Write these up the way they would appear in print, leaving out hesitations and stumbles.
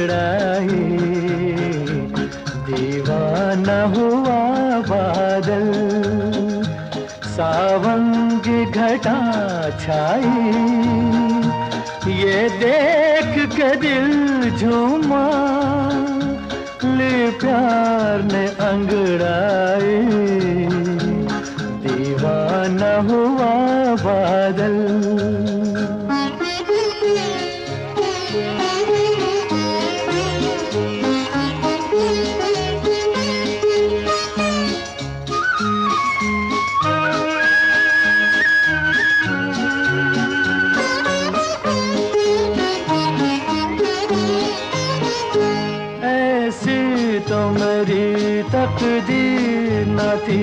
अंगड़ाई, दीवाना हुआ बादल, सावन की घटा छाई, ये देख के दिल झूमा, ले प्यार ने अंगड़ाई, दीवाना हुआ बादल। तो मेरी तकदीर न थी,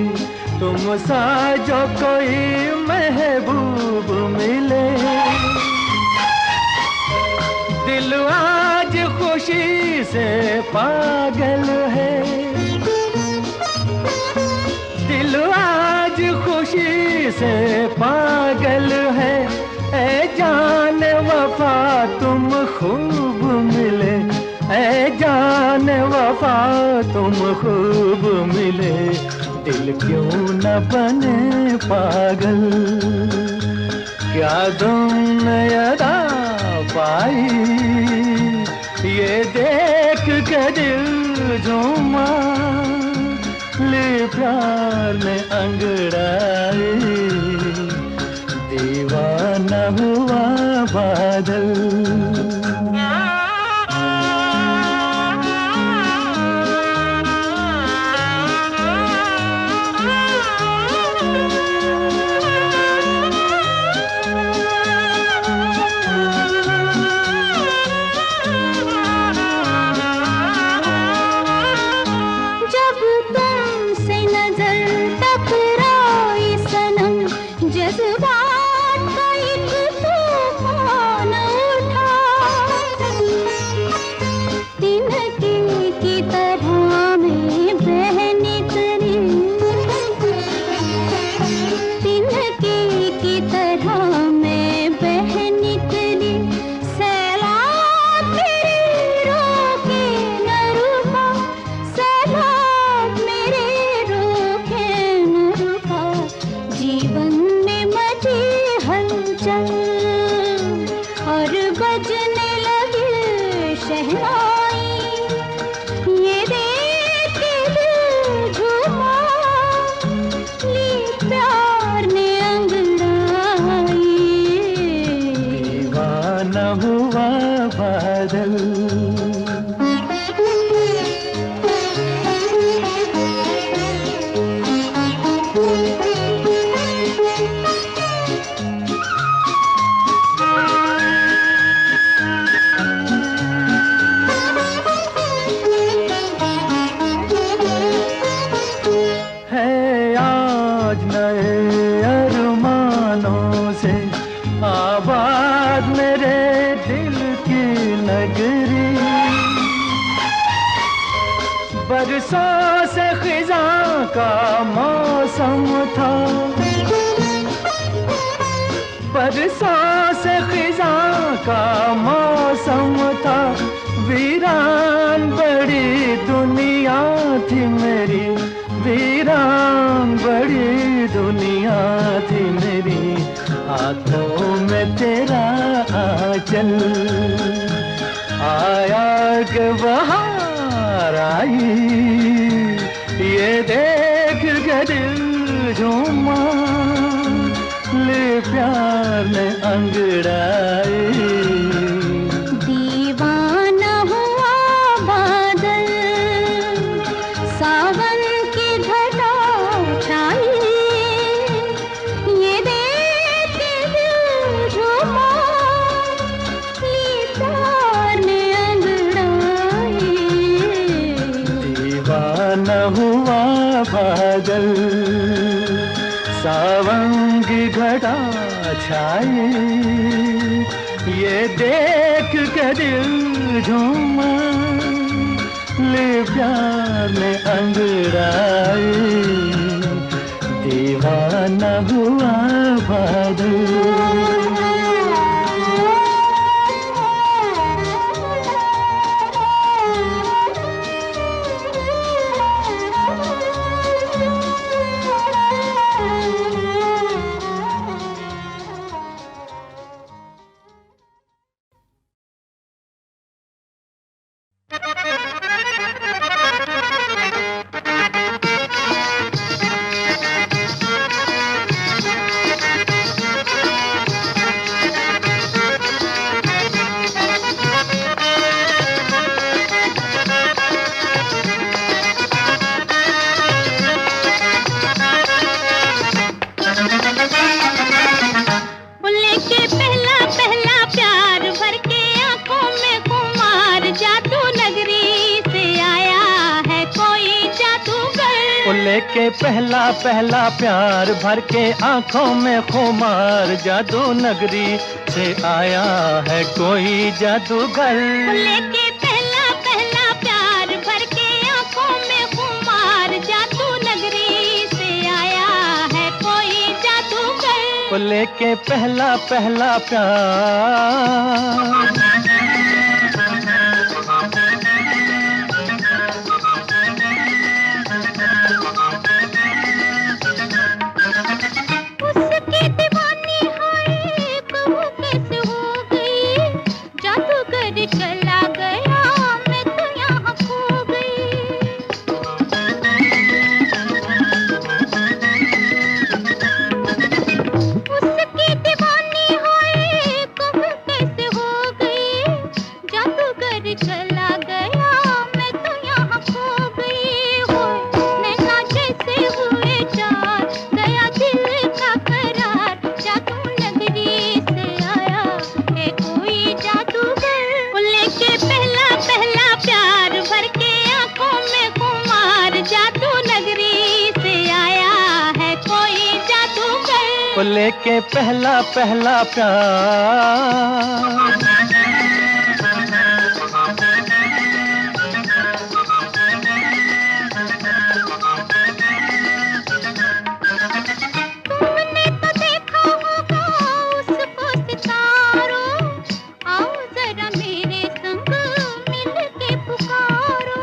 तुम सा जो कोई महबूब मिले, दिल आज खुशी से पागल है, दिल आज खुशी से पागल है, ऐ जान वफा तुम खूब मिले, ऐ जान वफा तुम खूब मिले, दिल क्यों न बने पागल, क्या तुमने अदा पाई, ये देख के दिल झूमा, ले प्यार ने अंगड़ाई, दीवाना हुआ बादल। हुआ बादल। है आज नए अरमानों से आबाद मेरे दिल की नगरी, बरसों से खिज़ां का मौसम था, बरसों से खिज़ां का मौसम था, वीरान बड़ी दुनिया थी मेरी, वीरान बड़ी दुनिया थी मेरी, हाथों में तेरा आंचल आया के बहार आई, ये देख के दिल झूमा, ले प्यार ने अंगड़ाई, दीवाना हुआ बादल, सावन की घटा छाई, ये देख के दिल झूमा, ले प्यार ने अंगड़ाई, दीवाना हुआ बादल, सावन की घटा छाई, ये देख के दिल झूमा, ले प्यार ने अंगड़ाई, दीवाना हुआ बादल। वो लेके पहला पहला प्यार भर के आंखों में खुमार, जादू नगरी से आया है कोई जादूगर। लेके पहला पहला प्यार भर के आंखों में खुमार, जादू नगरी से आया है कोई जादूगर। वो लेके पहला पहला प्यार। चला गया मैं तो यहाँ खो गई। उसकी दीवानी है कब कैसे हो गई, जादूगर चला गया मैं तो यहाँ खो गई। हो नैना जैसे हुए चार, गया दिल का करार, जादू नगरी से आया है कोई जादूगर। लेके पहला पहला प्यार भर के आंखों में खुमार, जादू नगरी से आया है कोई जादूगर। वो लेके पहला पहला प्यार। तुमने तो देखा होगा उसको सितारों, आओ जरा मेरे संग मिल के पुकारो।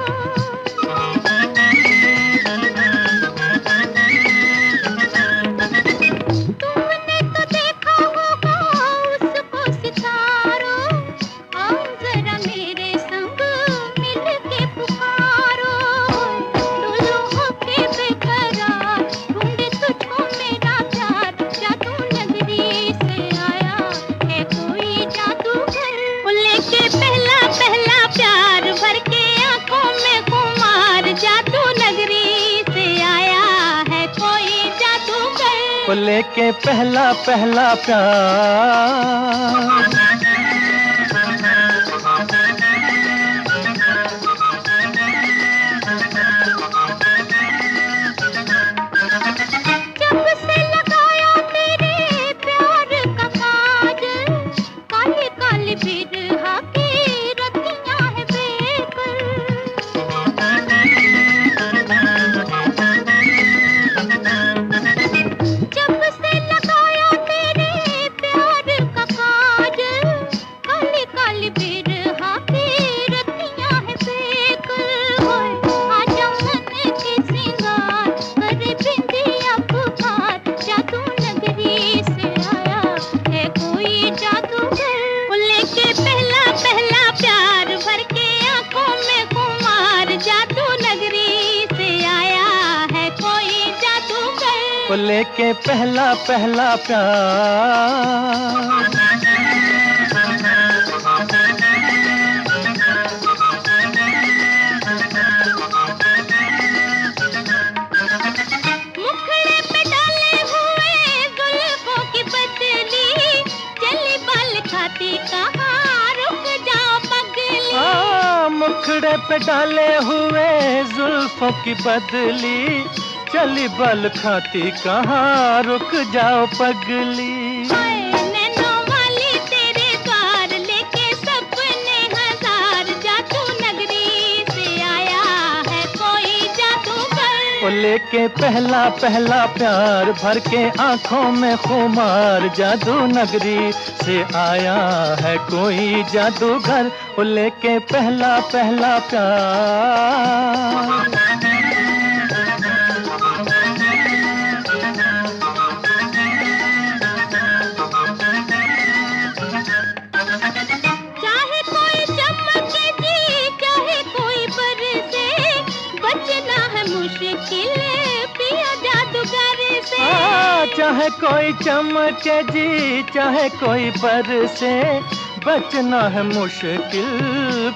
तुमने तो देखा होगा उसको सितारों, आओ जरा मेरे संग मिल के पुकारो। डोलो होके बेकरार, ढूंढे तुझको मेरा प्यार, जादू नगरी से आया है कोई जादूगर। लेके पहला पहला प्यार भर के आंखों में खुमार, जादू नगरी से आया है कोई जादूगर। वो लेके पहला पहला प्यार। जब से लगाया तेरे प्यार का काजल, काली काली बिरहा की रतियां है बेकल। जब से लगाया तेरे प्यार का काजल, काली काली बिरहा की रतियां है बेकल। होए आजा मन के सिंगार, करे बिंदिया पुकार, जादू नगरी से आया है कोई जादूगर। लेके पहला पहला प्यार भर के आंखों में खुमार, जादू नगरी से आया है कोई जादूगर। वो लेके पहला पहला प्यार। मुखड़े पे डाले हुए जुल्फों की बदली, चली बाल खाती कहाँ रुक जाओ पगली। मुखड़े पे डाले हुए जुल्फों की बदली, चली बल खाती कहाँ रुक जाओ पगली। हाय नैनों वाली तेरे द्वार, लेके सपने हजार, जादू नगरी से आया है कोई जादूगर। वो लेके पहला पहला प्यार भर के आंखों में खुमार, जादू नगरी से आया है कोई जादूगर। वो लेके पहला पहला प्यार। चाहे कोई चमके जी, चाहे कोई बरसे, बचना है मुश्किल पिया जादूगर से। चाहे कोई चमके जी, चाहे कोई बरसे, बचना है मुश्किल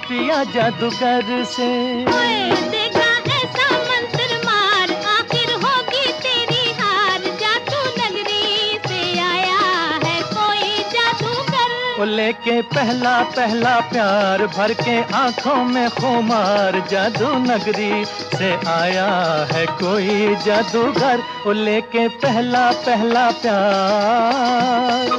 पिया जादूगर से। ओए देखा ऐसा मंत्र मार, आखिर होगी तेरी हार, जादू नगरी से आया है कोई जादूगर। वो लेके पहला पहला प्यार भर के आंखों में खुमार, जादू नगरी से आया है कोई जादूगर, वो लेके पहला पहला प्यार।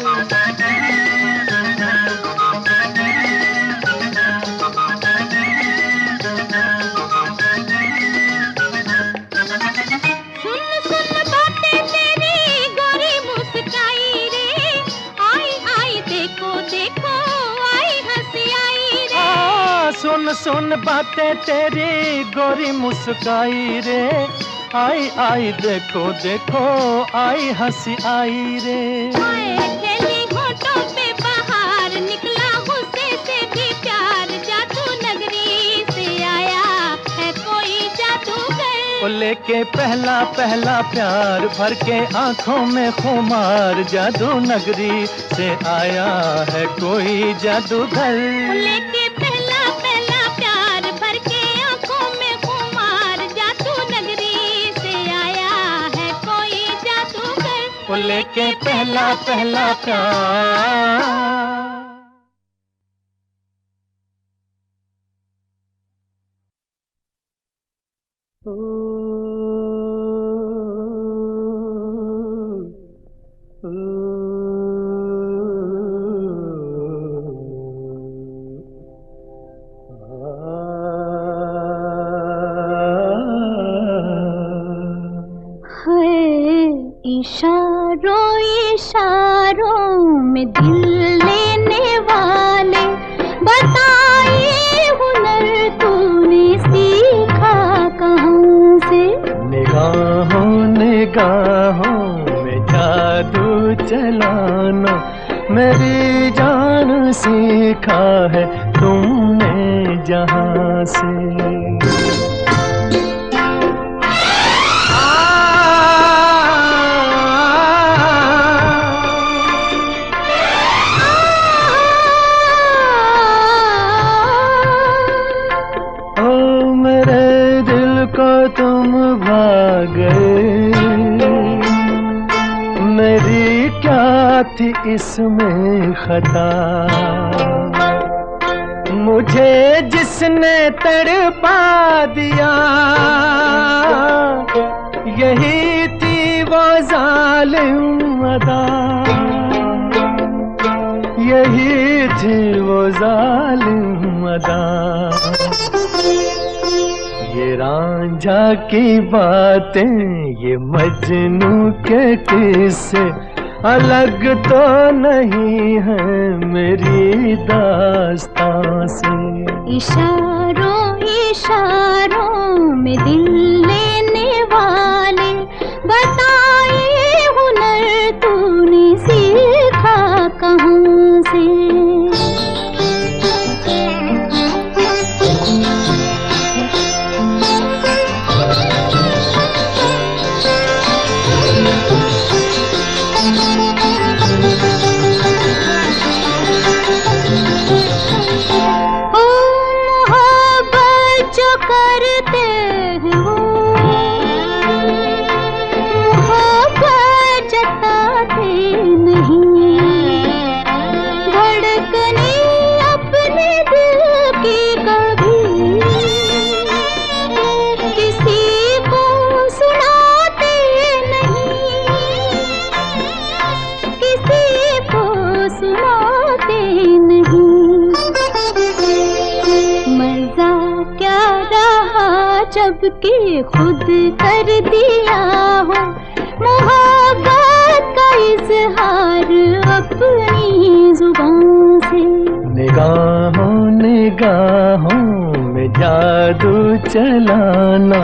सुन सुन बातें तेरी गोरी मुस्काई रे, आई आई देखो देखो आई हंसी आई रे। खेली होठों पे बाहर निकला गुस्से से भी प्यार, जादू नगरी से आया है कोई जादूगर, वो लेके पहला पहला प्यार, भर के आंखों में खुमार, जादू नगरी से आया है कोई जादूगर। लेके पहला पहला प्यार, भर के आंखों में खुमार, जादू नगरी से आया है कोई जादूगर, वो लेके पहला पहला प्यार। इशारों इशारों में दिल लेने वाले, बताइए हुनर तूने सीखा कहाँ से? निगाहों निगाहों में जादू चलाना, मेरी जान सीखा है तुमने जहाँ से। तुम भाग गए, मेरी क्या थी इसमें खता, मुझे जिसने तड़पा दिया, यही थी वो जालिम अदा, यही थी वो जालिम अदा। ये रांझा की बातें, ये मजनू के किस्से, अलग तो नहीं है मेरी दास्तां से। इशारों इशारों में दिल लेने वाले, बताइए हुनर तूने सीखा कहाँ से? जबकि खुद कर दिया हो मोहब्बत का इजहार अपनी जुबान से। निगाहों निगाहों में जादू चलाना,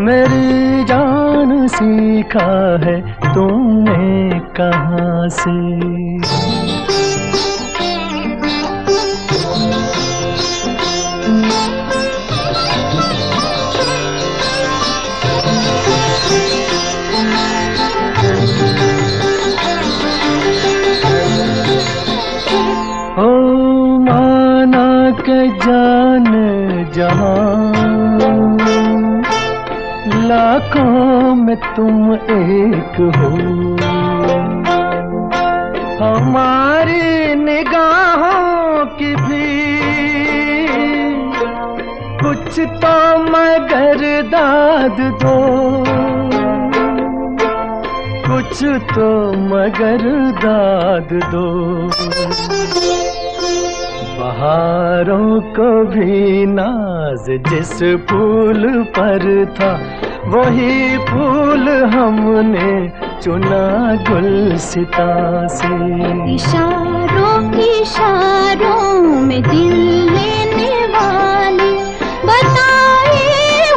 मेरी जान सीखा है तुमने कहाँ से? जान जहां लाखों में तुम एक हो, हमारी निगाहों की भी कुछ कुछ तो मगर दाद दो, कुछ तो मगर दाद दो। बहारों को भी नाज जिस फूल पर था, वही फूल हमने चुना गुलसिता से। इशारों इशारों में दिल लेने वाले, बताए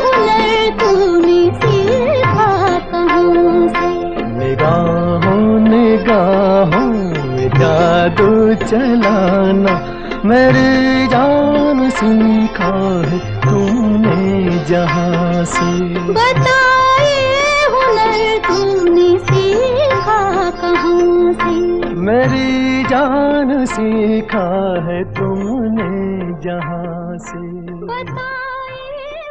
हुनर तूने सीखा कहाँ से। निगाहों निगाहों में जादू चलाना, मेरी जान सीखा है तूने जहाँ से। बताए हुनर तूने सीखा कहाँ से। मेरी जान सीखा है तुमने जहाँ से। बताए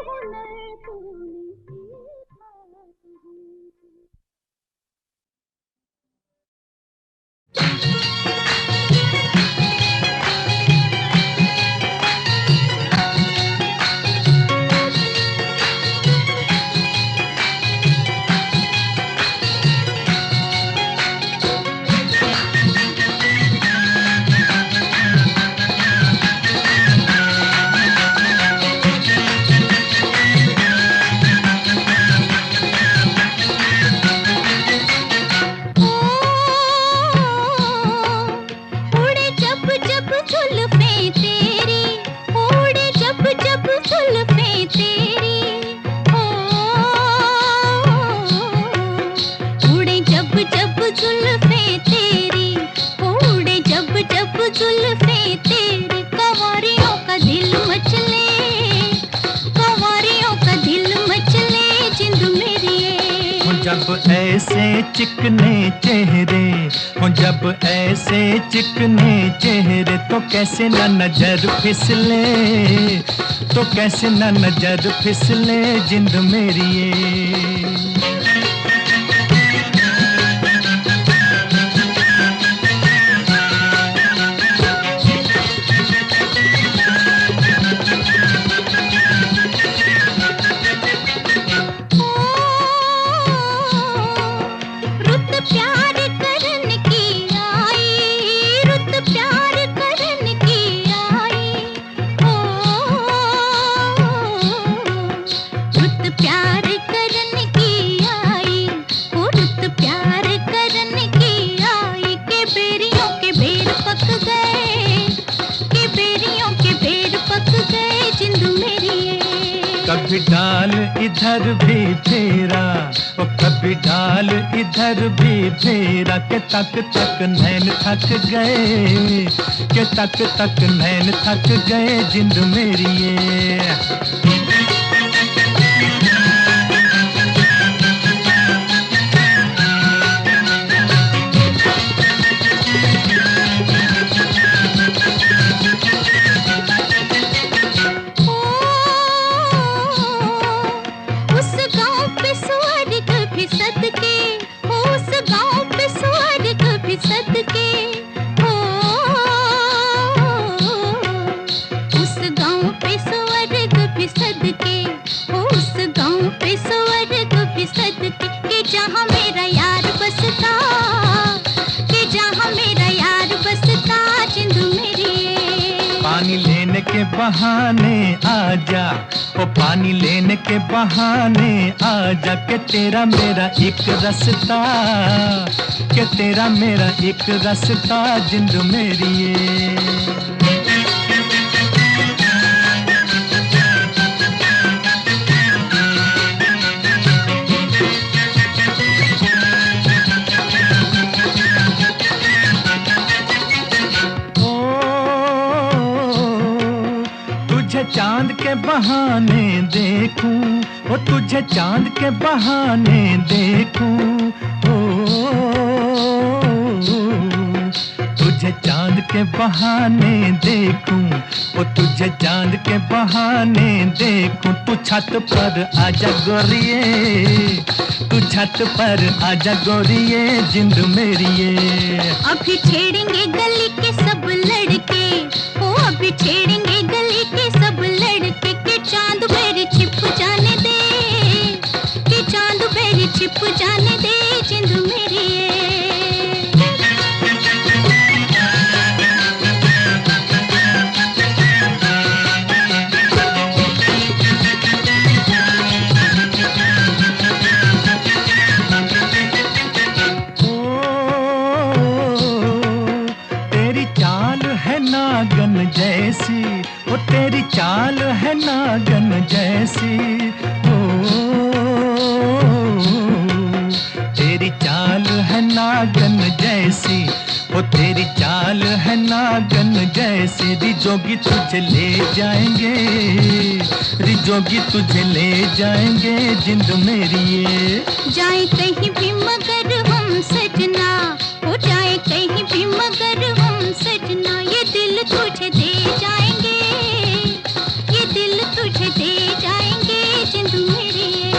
हुनर तूने सीखा कहाँ से। जब ऐसे चिकने चेहरे हो, जब ऐसे चिकने चेहरे, तो कैसे न नजर फिसले, तो कैसे न नजर फिसले जिंद मेरी ये। कभी डाल इधर भी फेरा, ओ कभी डाल इधर भी फेरा, के तक तक नैन थक गए, के तक तक नैन थक गए जिंद मेरी ये। पानी लेने के बहाने आजा, ओ पानी लेने के बहाने आजा, के तेरा मेरा एक रास्ता, के तेरा मेरा एक रास्ता जिंद मेरी ये। चांद के बहाने देखूं, ओ तुझे चांद के बहाने देखूं, ओ तुझे चांद के बहाने देखूं, ओ तुझे चांद के बहाने देखूं। तू छत पर आजा गोरिये, तू छत पर आजा गोरिये जिंद मेरी ये। अभी छेड़ेंगे गली के सब लड़के, ओ अभी छेड़ेंगे गली के सब लड़के, के चांद छिप जाने दे जिंद मेरी ये। नागन जैसी वो तेरी चाल है नागन जैसी, ओ तेरी चाल है नागन जैसी, वो तेरी चाल है नागन जैसी। रिजोगी तुझे ले जाएंगे, रिजोगी तुझे ले जाएंगे जिंद मेरी ये। जाए कहीं भी मगर हम सजना, हो जाए कहीं भी मगर हम सजना, ये दिल तुझे दे जाएंगे, ये दिल तुझे दे जाएंगे जिंद मेरी ये।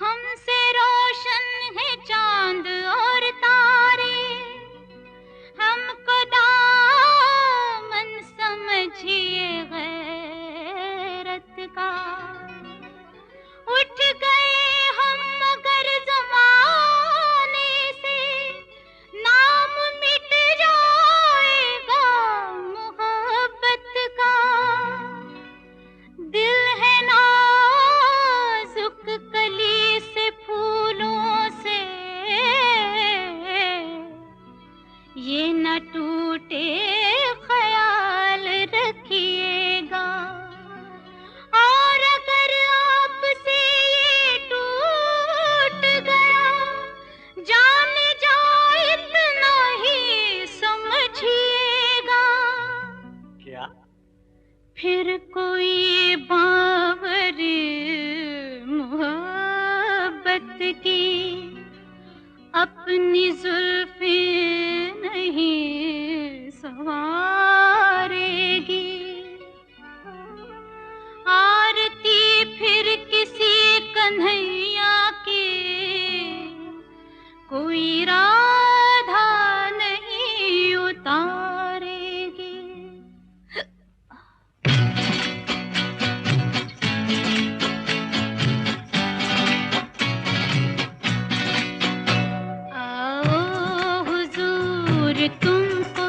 हमसे रोशन है चांद और तारे, हमको दामन समझिए गैरत का। उठ गए हम मगर ज़माने से, नाम मिट जाएगा मोहब्बत का। दिल है नाजुक कली से फूलों से, ये न टूटे ख्याल रखिएगा। और अगर आपसे ये टूट गया, जाने जाए इतना ही समझिएगा। क्या? फिर कोई बावरी मोहब्बत की अपनी जुल्फे नहीं सवारेगी। आरती फिर किसी कन्हैया की कोई राधा नहीं उतारेगी। तुमको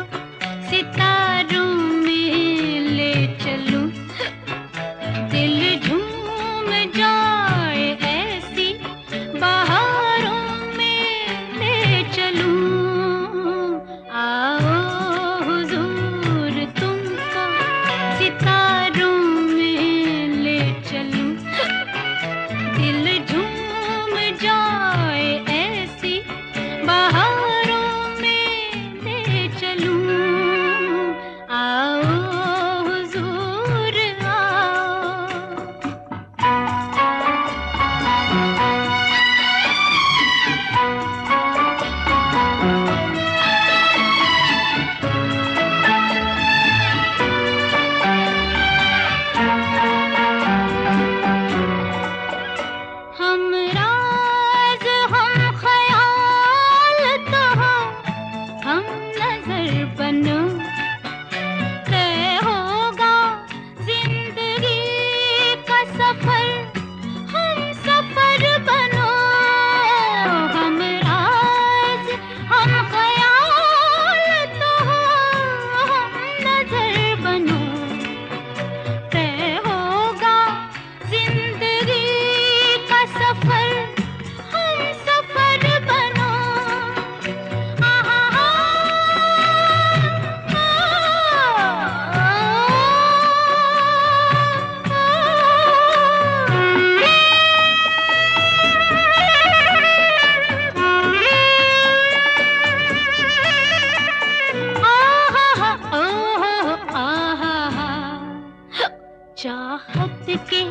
चाहत के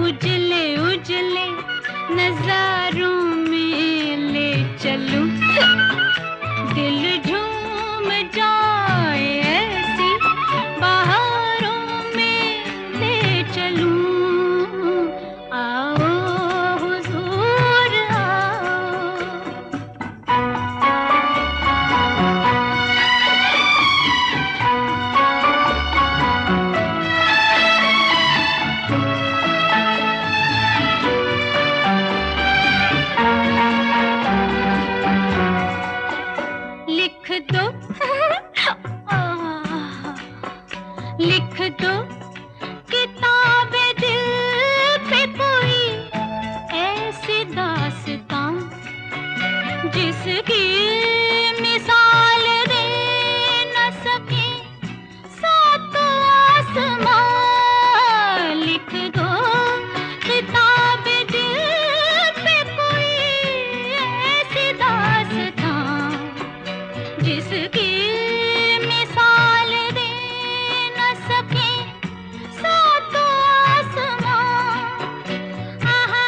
उजले उजले नजारों में ले चलूं, दिल झूम जाए ऐसी बहारों में ले चलूं। आओ हुजूर आओ। लिख दो लिख दो किताबे दिल पे कोई ऐसी दास्तां जिसकी मिसाल दे न सके सातों आसमां। लिख दो किताबे दिल पे कोई ऐसी दास्तां जिसकी मिसाल दे न सके सातों आसमां। आहा,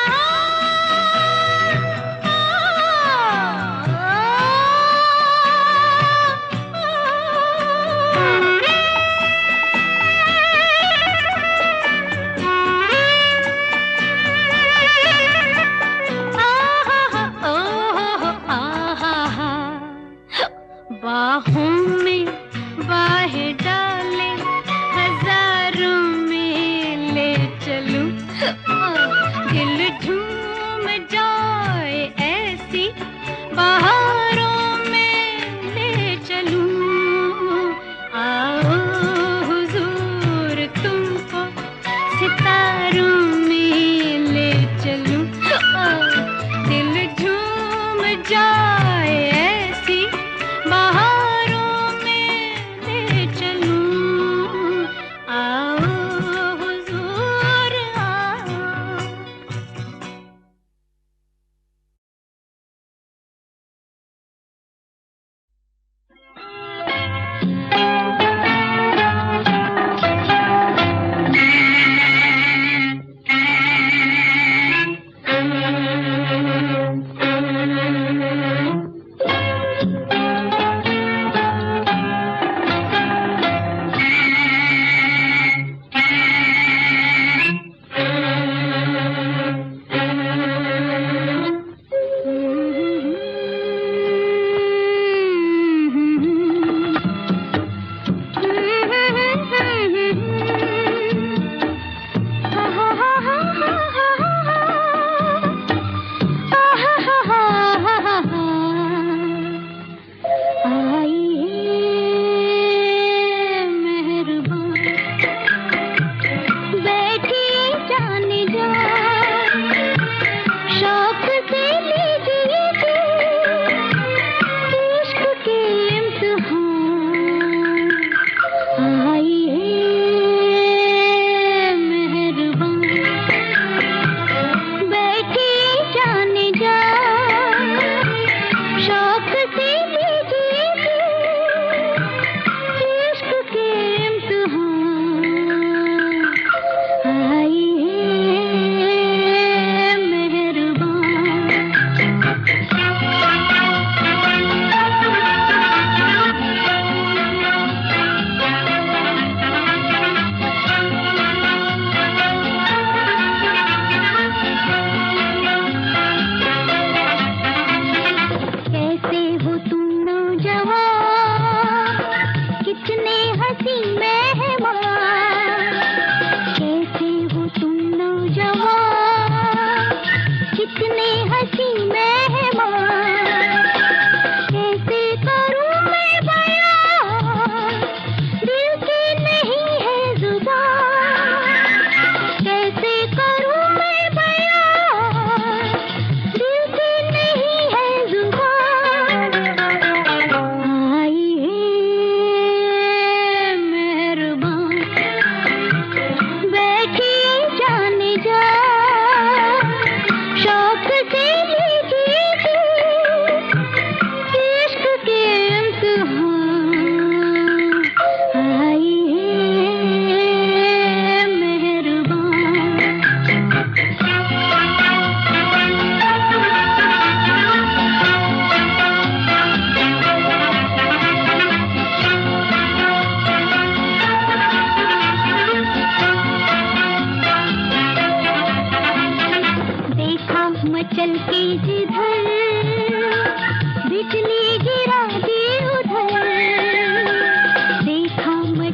बाहों में बाह डाले हजारों में ले चलूं, दिल झूम जाए ऐसी बहारों में ले चलूं। आओ हुजूर तुमको सितारों में ले चलूं, दिल झूम जाए ऐसी बहारों में ले चलूं। आओ हुजूर आओ।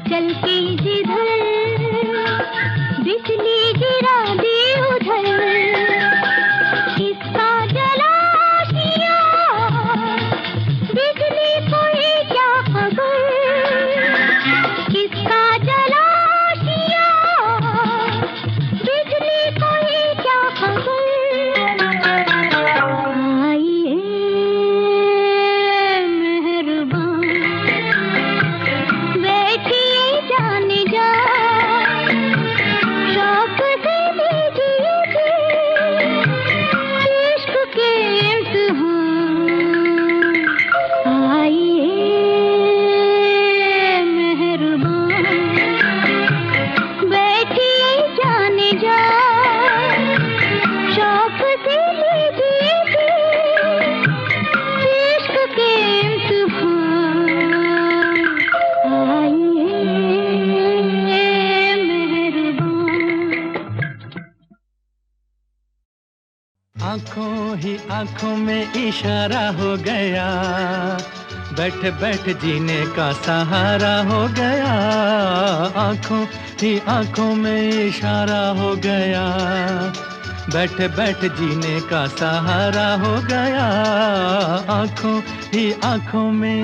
चलती जिधर बिजली गिरा दी उधर, किसका जला दिया बिजली को ये क्या खबर, किसका जला दिया बिजली को ये क्या खबर। आइए मेहरबान बैठिए जाने जा, शौक से लीजिए जी इश्क के इम्तिहान। आइए मेहरबान बैठिए जाने जा, शौक से लीजिए जी इश्क के इम्तिहान। आइए मेहरबान। आंखों ही आंखों में इशारा हो गया, बैठ बैठ जीने का सहारा हो गया। आंखों ही आंखों में इशारा हो गया, बैठ बैठ जीने का सहारा हो गया। आंखों ही आंखों में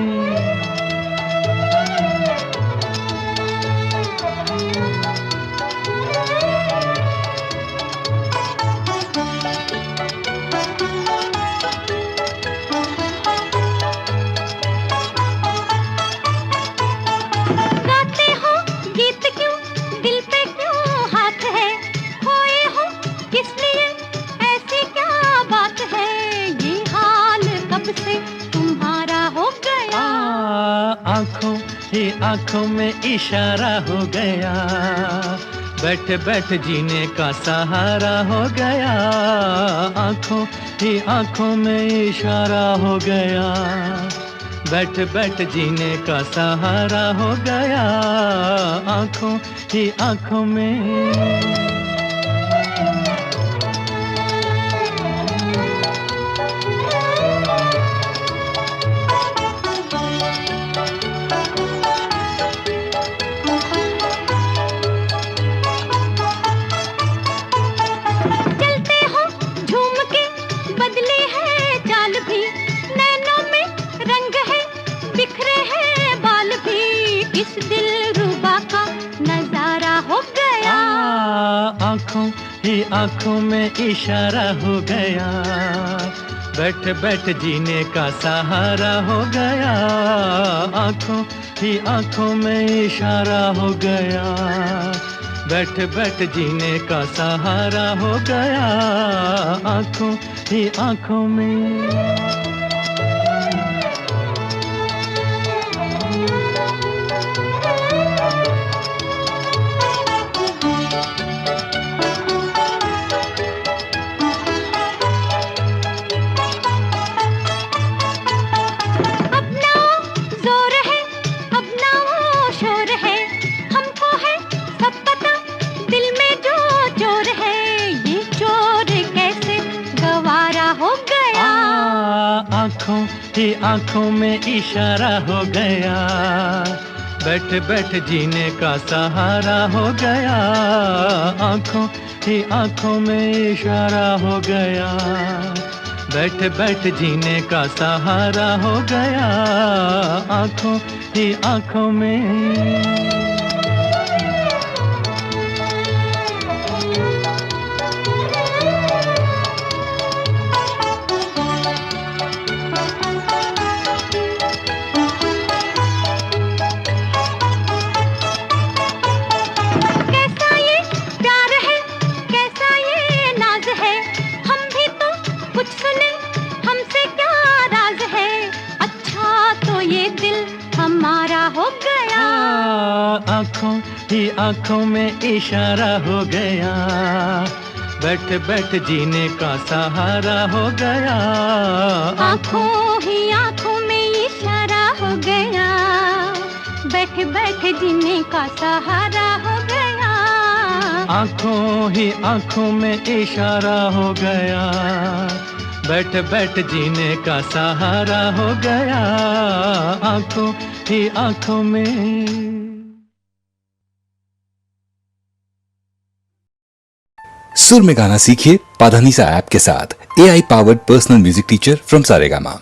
गाते हो गीत क्यों, दिल पे क्यों हाथ है, खोए हो किस लिए, ऐसी क्या बात है, ये हाल कब से तुम्हारा हो गया। आंखों ही आंखों में इशारा हो गया, बैठ बैठ जीने का सहारा हो गया। आंखों ही आंखों में इशारा हो गया, बैठ बैठ जीने का सहारा हो गया। आंखों ही आंखों में चलते हो झूम के, बदले है चाल भी, नैनों में रंग है, बिखरे हैं बाल भी, इस दिल रुबा का नजारा हो गया। आंखों ही आंखों में इशारा हो गया, बैठ बैठ जीने का सहारा हो गया। आंखों ही आंखों में इशारा हो गया, बैठ बैठ जीने का सहारा हो गया। आंखों ही आंखों में अपना जोर है, अपना वो शोर है, हमको है सब पता, दिल में जो चोर है, ये चोर कैसे गवारा हो गया। आंखों ही आंखों में इशारा हो गया, बैठ बैठ जीने का सहारा हो गया। आंखों ही आंखों में इशारा हो गया, बैठ बैठ जीने का सहारा हो गया। आंखों ही आंखों में कैसा ये प्यार है, कैसा ये नाज है, हम भी तो कुछ सुने, हमसे क्या राज है, अच्छा तो ये दिल हमारा हो गया। आंखों ही आंखों में इशारा हो गया, बैठ बैठ जीने का सहारा हो गया। आंखों ही आंखों में इशारा हो गया, बैठ बैठ जीने का सहारा हो गया। आंखों ही आंखों में इशारा हो गया, बैठ बैठ जीने का सहारा हो गया। आंखों ही आंखों में सुर में गाना सीखिए पाधानीसा ऐप के साथ। AI powered personal music teacher from Saregama.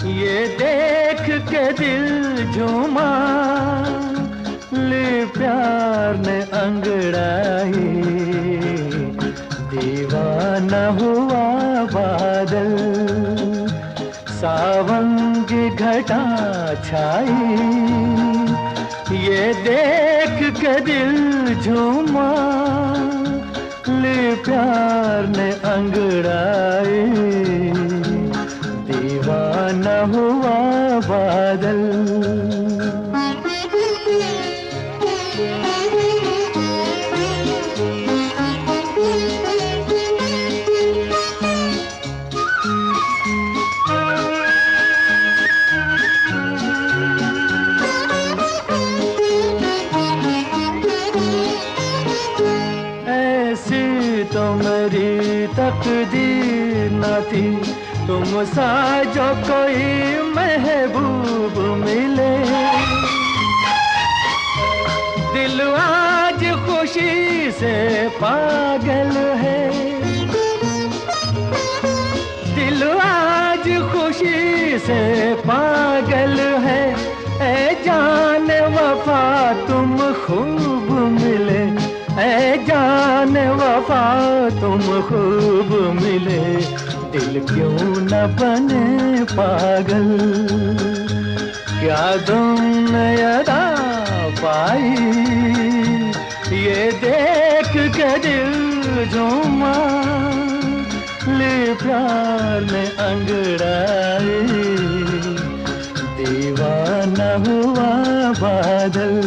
ये देख के दिल झूमा, ले प्यार ने अंगड़ाई, दीवाना हुआ बादल, सावन की घटा छाई। ये देख के दिल झूमा, ले प्यार ने अंगड़ाई, दीवाना हुआ बादल। ऐसी तो मेरी तकदीर न थी, तुम सा जो कोई महबूब मिले। दिल आज खुशी से पागल है, दिल आज खुशी से पागल है। ऐ जान वफा तुम खूब मिले, ऐ जान वफा तुम खूब मिले। दिल क्यों न बने पागल, क्या तुमने अदा पाई। ये देख के दिल झूमा, ले प्यार में अंगड़ाई, दीवाना हुआ बादल।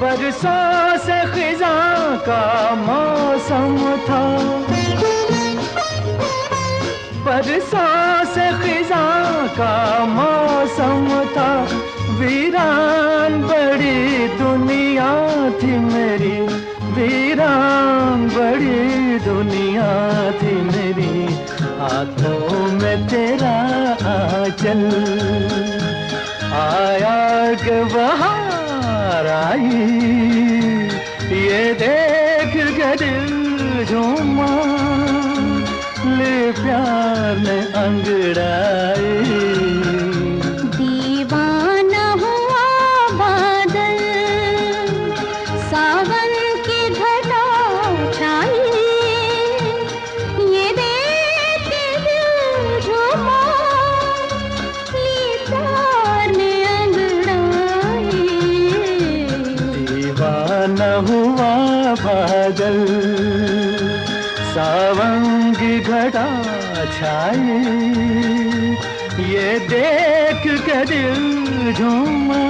बरसों से खिज़ां का मौसम था, बरसों से खिज़ां का मौसम था। वीरान बड़ी दुनिया थी मेरी, वीरान बड़ी दुनिया थी मेरी। हाथों में तेरा आंचल आया के बहार आई। ये देख के दिल झूमा, ले प्यार ने अंगड़ाई, घटा छाई, ये देख के दिल झूमा,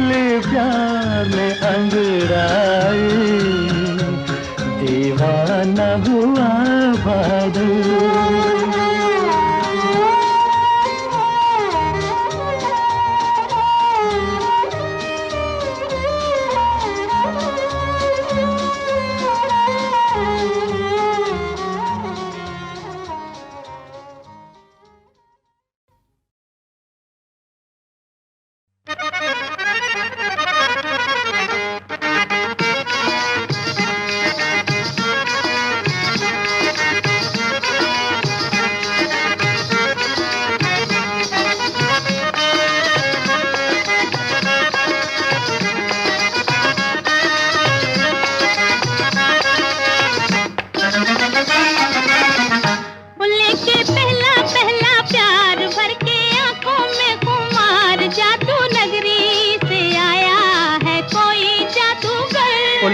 ले प्यार में अंगड़ाई, दीवाना हुआ बादल।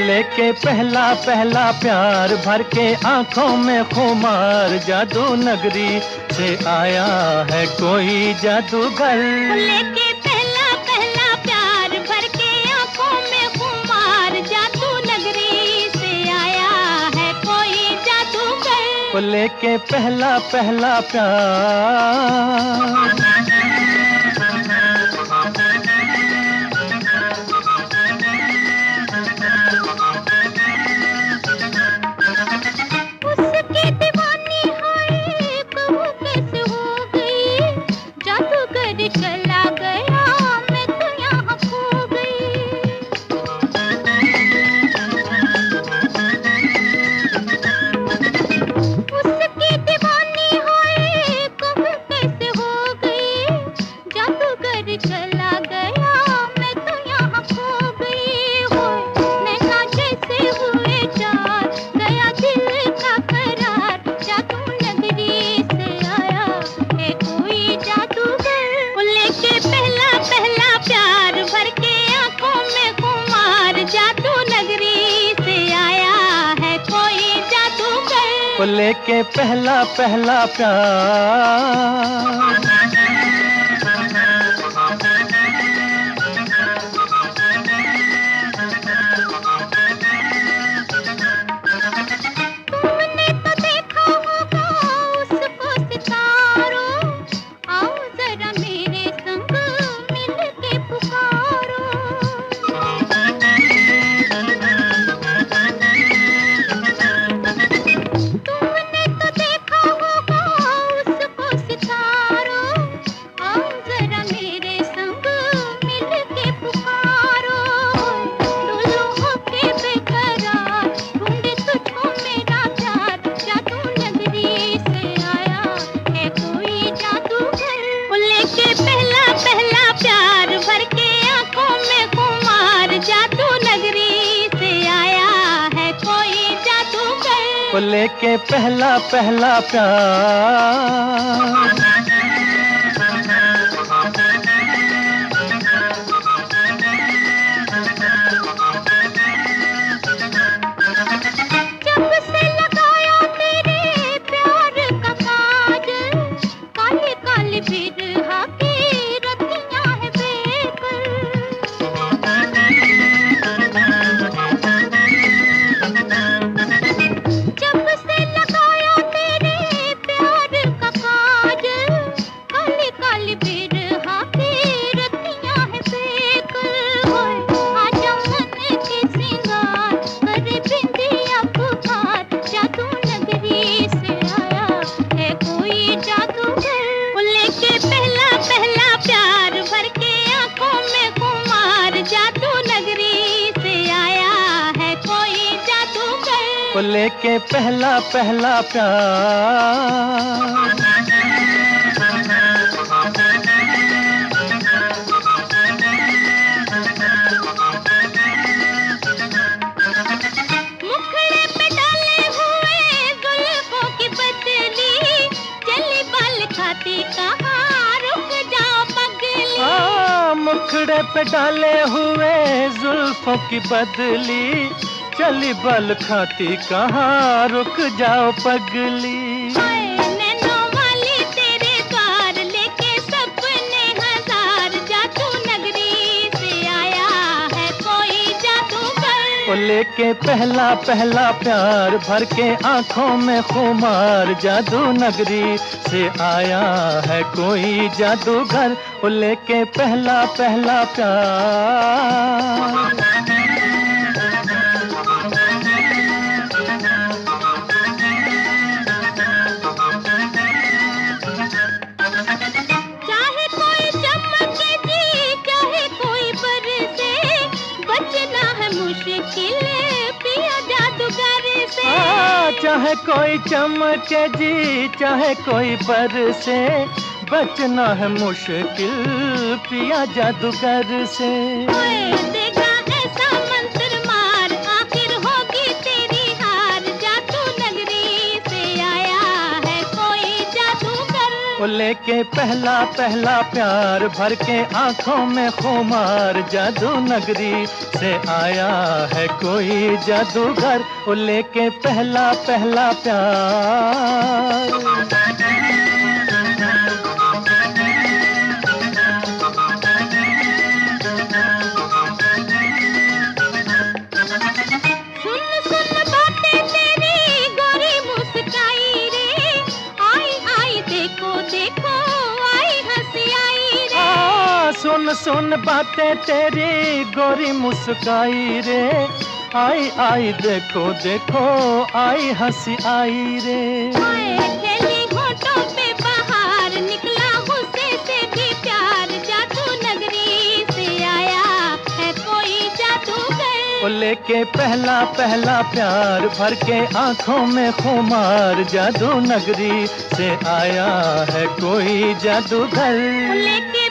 लेके पहला पहला प्यार भर के आंखों में खुमार, जादू नगरी से आया है कोई जादूगर। लेके पहला पहला प्यार भर के आंखों में खुमार, जादू नगरी से आया है कोई जादूगर। लेके पहला पहला प्यार चला गया मैं तो यहाँ खो गई। उसकी दीवानी हुई कब कैसे हो गई, जादूगर चला गया मैं तो यहाँ खो गई। हो नैना जैसे हुए चार, गया दिल का करार, जादू नगरी से आया है कोई जादूगर। लेके पहला पहला प्यार भर के आंखों में खुमार, जादू नगरी से आया है कोई जादूगर। लेके पहला पहला प्यार तुमने तो देखा होगा उसको सितारों, आओ जरा मेरे संग मिल के पुकारो। तुमने तो देखा होगा उसको सितारों, आओ जरा मेरे संग मिल के पुकारो। डोलो होके बेकरार, ढूंढे तुझको मेरा प्यार, जादू नगरी से आया है कोई जादूगर। लेके पहला पहला प्यार भर के आंखों में खुमार, जादू नगरी से आया है कोई जादूगर। लेके पहला पहला प्यार जब से लगाया तेरे प्यार का काजल, काले काले बिरहा की रतियां है बेकल। जब से लगाया तेरे प्यार का काजल, काले काले बिरहा की रतियां है बेकल। आजा मन के सिंगार, करे बिंदिया पुकार, जादू नगरी से आया है कोई जादूगर। लेके पहला पहला प्यार भर के आंखों में खुमार, जादू नगरी से आया है कोई जादूगर। लेके पहला पहला प्यार मुखड़े पे डाले हुए जुल्फों की बदली, चली बाल खाती कहाँ रुक जाओ पगली। मुखड़े पे डाले हुए जुल्फों की बदली, चली बल खाती कहाँ रुक जाओ पगली। नैनों वाली तेरे द्वार लेके सपने हजार, जादू नगरी से आया है कोई जादूगर। वो लेके पहला पहला प्यार भर के आंखों में खुमार, जादू नगरी से आया है कोई जादूगर। वो लेके पहला पहला प्यार। चाहे कोई चमके जी चाहे कोई बरसे, बचना है मुश्किल पिया जादूगर से। देगा ऐसा मंत्र मार आखिर होगी तेरी हार, जादू नगरी से आया है कोई जादूगर। वो लेके पहला पहला प्यार भर के आंखों में खुमार, जादू नगरी से आया है कोई जादूगर। वो लेके पहला पहला प्यार। सुन सुन बातें तेरी गोरी मुस्काई रे, आई आई देखो देखो आई हंसी आई रे। खेली होठों पे बाहर निकला गुस्से से भी प्यार, जादू नगरी से आया है कोई जादूगर। वो लेके पहला पहला प्यार भर के आंखों में खुमार, जादू नगरी से आया है कोई जादूगर। लेके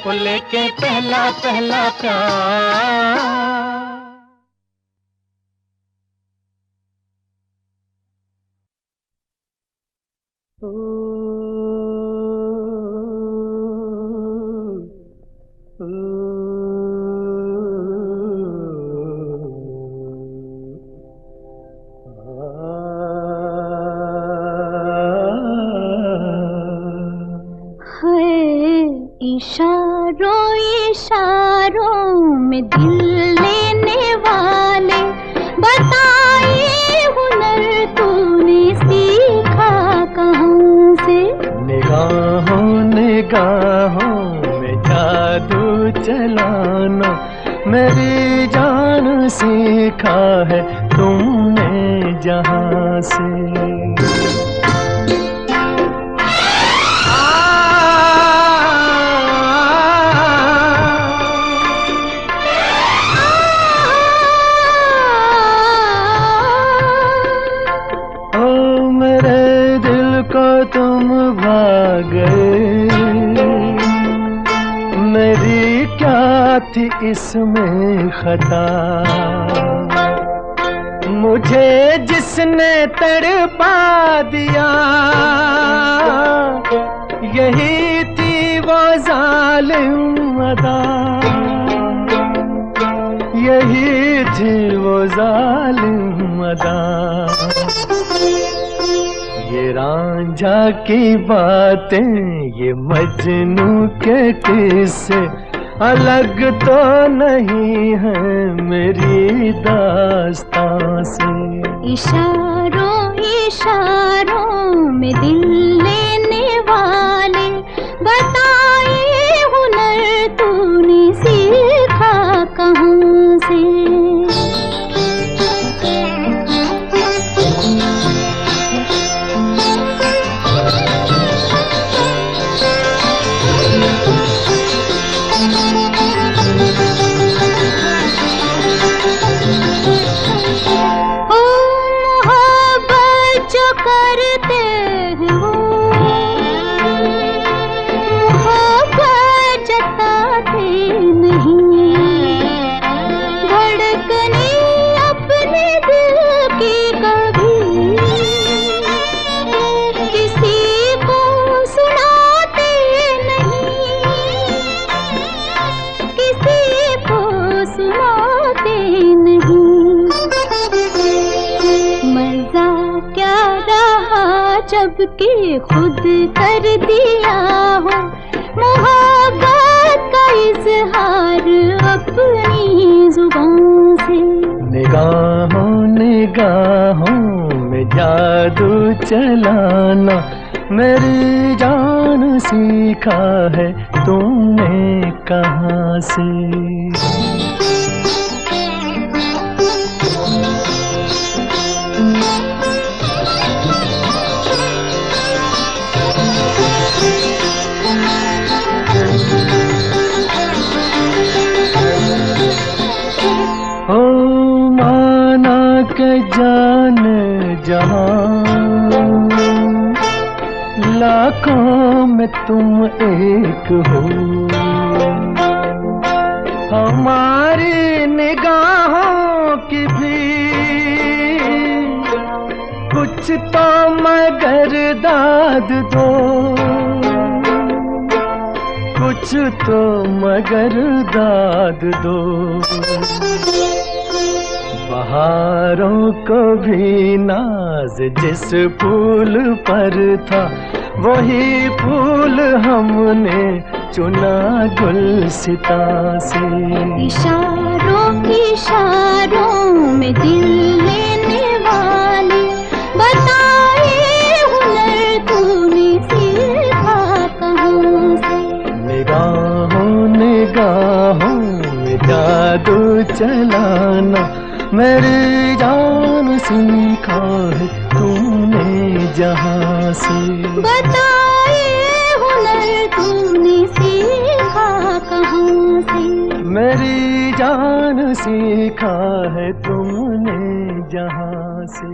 वो लेके पहला पहला प्यार। इशारों इशारों में दिल लेने वाले, बताए हुनर तूने सीखा कहाँ से। निगाहों निगाहों में जादू चलाना मेरी जान सीखा है तुमने जहाँ से। तुम भाग गए, मेरी क्या थी इसमें खता। मुझे जिसने तड़पा दिया, यही थी वो जालिम अदा, यही थी वो जालिम अदा। ये रांझा की बातें ये मजनू के किस्से अलग तो नहीं है मेरी दास्तां से। इशारों इशारों में दिल लेने वाले, बताए हुनर तूने सीखा कहाँ से। करते हैं वो सबके खुद कर दिया हो, मोहब्बत का इजहार अपनी जुबान से। निगाहों निगाहों में जादू चलाना मेरी जान सीखा है तुमने कहाँ से। ओ माना के जान जहां लाखों में तुम एक हो, हमारी निगाहों की भी कुछ तो मगर दाद दो, कुछ तो मगर दाद दो। बहारों को भी नाज जिस फूल पर था, वही फूल हमने चुना गुलसिता से। इशारों इशारों में दिल लेने वाले बताए हुनर तूने सीखा कहाँ से। निगाहों निगाहों में जादू चलाना मेरी जान सीखा है तूने जहाँ से। बताए हुनर तूने सीखा कहाँ से। मेरी जान सीखा है तुमने जहाँ से।